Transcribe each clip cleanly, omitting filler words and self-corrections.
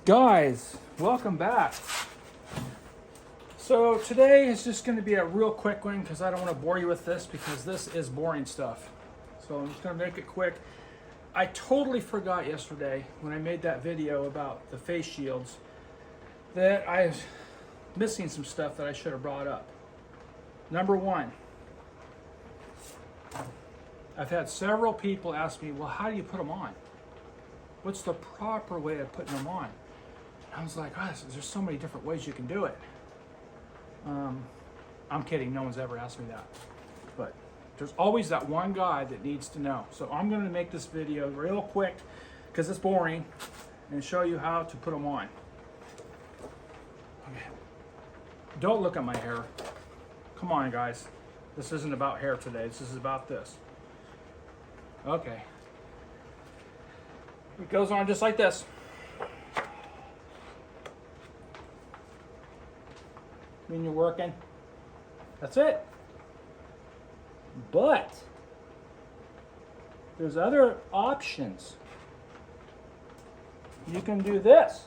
Guys, welcome back. So today is just going to be a real quick one because I don't want to bore you with this because this is boring stuff. So I'm just going to make it quick. I totally forgot yesterday when I made that video about the face shields that I was missing some stuff that I should have brought up. Number one, I've had several people ask me, well, how do you put them on? What's the proper way of putting them on? I was like, there's so many different ways you can do it. I'm kidding, no one's ever asked me that. But there's always that one guy that needs to know. So I'm going to make this video real quick because it's boring and show you how to put them on. Okay. Don't look at my hair. Come on, guys. This isn't about hair today. This is about this. Okay. It goes on just like this. When you're working. That's it. But there's other options. You can do this.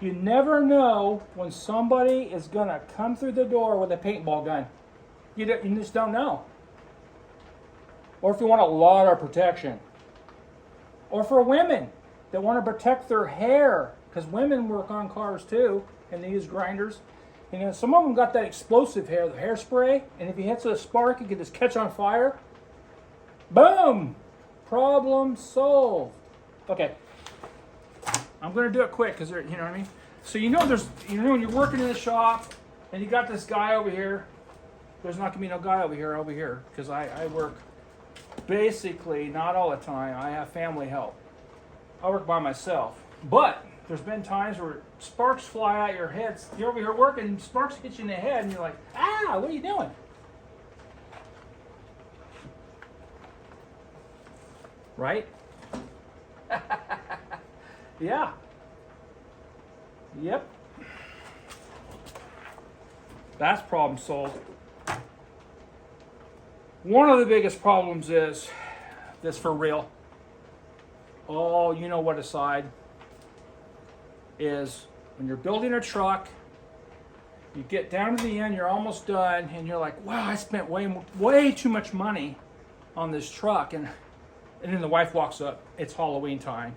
You never know when somebody is going to come through the door with a paintball gun. You just don't know. Or if you want a lot of protection. Or for women that want to protect their hair, because women work on cars too, and they use grinders. You know, some of them got that explosive hair, the hairspray, and if you hit a spark, it can just catch on fire. Boom! Problem solved. Okay. I'm going to do it quick because, you know what I mean? So you know when you're working in the shop and you got this guy over here, there's not going to be no guy over here, because I work basically, not all the time. I have family help. I work by myself. But there's been times where sparks fly out your head. You're over here working, sparks hit you in the head, and you're like, what are you doing? Right? Yeah. Yep. That's problem solved. One of the biggest problems is this for real. Oh, you know what aside is when you're building a truck, you get down to the end, you're almost done, and you're like, wow, I spent way too much money on this truck. And then the wife walks up, it's Halloween time,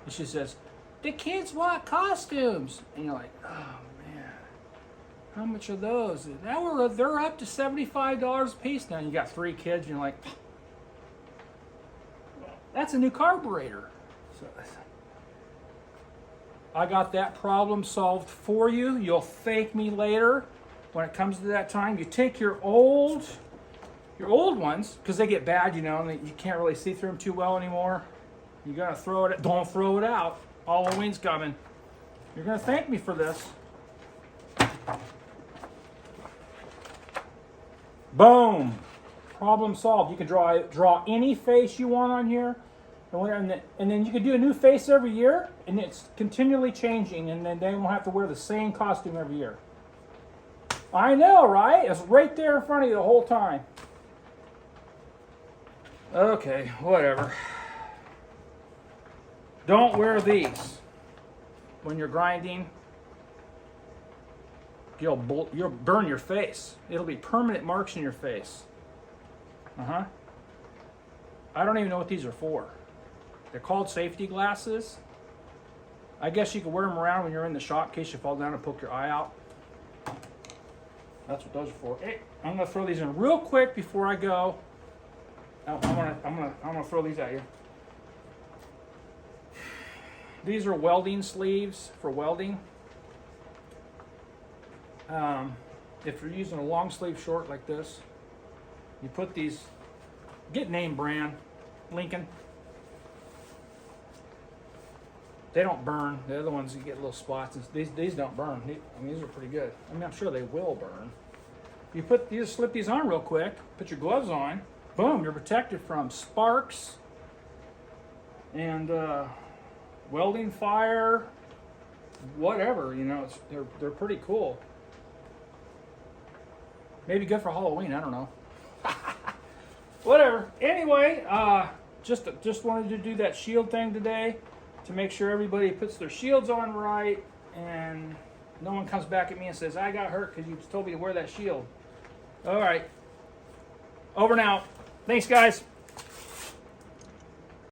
and she says, the kids want costumes. And you're like, oh man, how much are those? They're up to $75 a piece now. You got 3 kids, and you're like, that's a new carburetor. So I got that problem solved for you. You'll thank me later when it comes to that time. You take your old ones, because they get bad, and you can't really see through them too well anymore. You gotta throw it. Don't throw it out. Halloween's coming. You're gonna thank me for this. Boom. Problem solved. You can draw any face you want on here, and then you can do a new face every year, and it's continually changing, and then they won't have to wear the same costume every year. I know, right? It's right there in front of you the whole time. Okay, whatever. Don't wear these when you're grinding. You'll burn your face. It'll be permanent marks in your face. I don't even know what these are for. They're called safety glasses. I guess you can wear them around when you're in the shop in case you fall down and poke your eye out. That's what those are for. Hey, I'm gonna throw these in real quick before I go. I'm gonna throw these at you. These are welding sleeves for welding. If you're using a long sleeve short like this, you put these, get name brand, Lincoln. They don't burn. The other ones you get little spots. These don't burn. These are pretty good. I'm sure they will burn. You just slip these on real quick, put your gloves on, boom, you're protected from sparks and welding fire, whatever, they're pretty cool. Maybe good for Halloween. I don't know. Whatever. Anyway, just wanted to do that shield thing today to make sure everybody puts their shields on right and no one comes back at me and says I got hurt because you told me to wear that shield. All right. Over now. Thanks, guys.